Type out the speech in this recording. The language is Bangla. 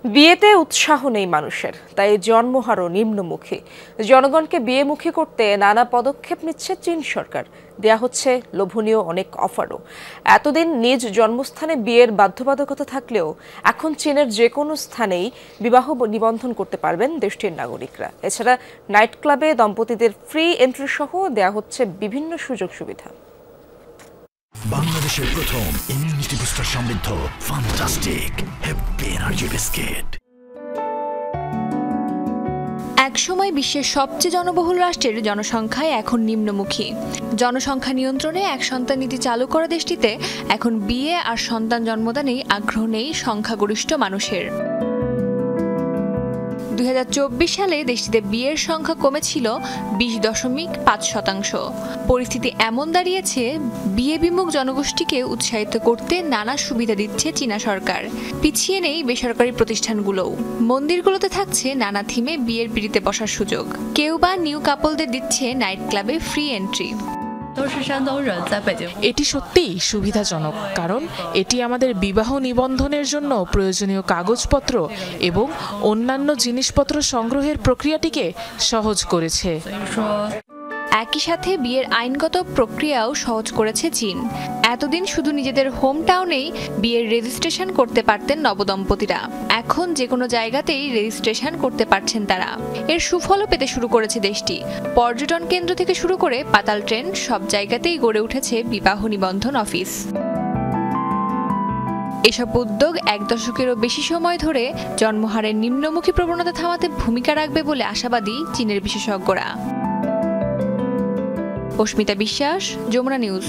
বিয়েতে উৎসাহ নেই মানুষের, তাই জন্মহারও নিম্নমুখী। জনগণকে বিয়েমুখী করতে নানা পদক্ষেপ নিচ্ছে চীন সরকার। দেয়া হচ্ছে লোভনীয় অনেক অফারও। এতদিন নিজ জন্মস্থানে বিয়ের বাধ্যবাধকতা থাকলেও এখন চীনের যে কোনো স্থানেই বিবাহ নিবন্ধন করতে পারবেন দেশটির নাগরিকরা। এছাড়া নাইট ক্লাবে দম্পতিদের ফ্রি এন্ট্রি সহ দেয়া হচ্ছে বিভিন্ন সুযোগ সুবিধা। বাংলাদেশের প্রথম ইমিউনিটি বুস্টার সমৃদ্ধ ফ্যান্টাস্টিক হ্যাপি এনার্জি বিস্কিট। একসময় বিশ্বের সবচেয়ে জনবহুল রাষ্ট্রের জনসংখ্যায় এখন নিম্নমুখী। জনসংখ্যা নিয়ন্ত্রণে এক সন্তান নীতি চালু করা দেশটিতে এখন বিয়ে আর সন্তান জন্মদানেই আগ্রহ নেই সংখ্যাগরিষ্ঠ মানুষের। 2024 সালে দেশটিতে বিয়ের সংখ্যা কমেছিল 20.5%। পরিস্থিতি এমন দাঁড়িয়েছে, বিয়ে বিমুখ জনগোষ্ঠীকে উৎসাহিত করতে নানা সুবিধা দিচ্ছে চীনা সরকার। পিছিয়ে নেই বেসরকারি প্রতিষ্ঠানগুলোও। মন্দিরগুলোতে থাকছে নানা থিমে বিয়ের পিঁড়িতে বসার সুযোগ। কেউ বা নিউ কাপলদের দিচ্ছে নাইট ক্লাবে ফ্রি এন্ট্রি। এটি সত্যিই সুবিধাজনক, কারণ এটি আমাদের বিবাহ নিবন্ধনের জন্য প্রয়োজনীয় কাগজপত্র এবং অন্যান্য জিনিসপত্র সংগ্রহের প্রক্রিয়াটিকে সহজ করেছে। একই সাথে বিয়ের আইনগত প্রক্রিয়াও সহজ করেছে চীন। এতদিন শুধু নিজেদের হোম টাউনেই বিয়ের রেজিস্ট্রেশন করতে পারতেন নবদম্পতিরা। এখন যে কোনো জায়গাতেই রেজিস্ট্রেশন করতে পারছেন তারা। এর সুফলও পেতে শুরু করেছে দেশটি। পর্যটন কেন্দ্র থেকে শুরু করে পাতাল ট্রেন, সব জায়গাতেই গড়ে উঠেছে বিবাহ নিবন্ধন অফিস। এসব উদ্যোগ এক দশকেরও বেশি সময় ধরে জন্মহারের নিম্নমুখী প্রবণতা থামাতে ভূমিকা রাখবে বলে আশাবাদী চীনের বিশেষজ্ঞরা। অস্মিতা বিশ্বাস, যমুনা নিউজ।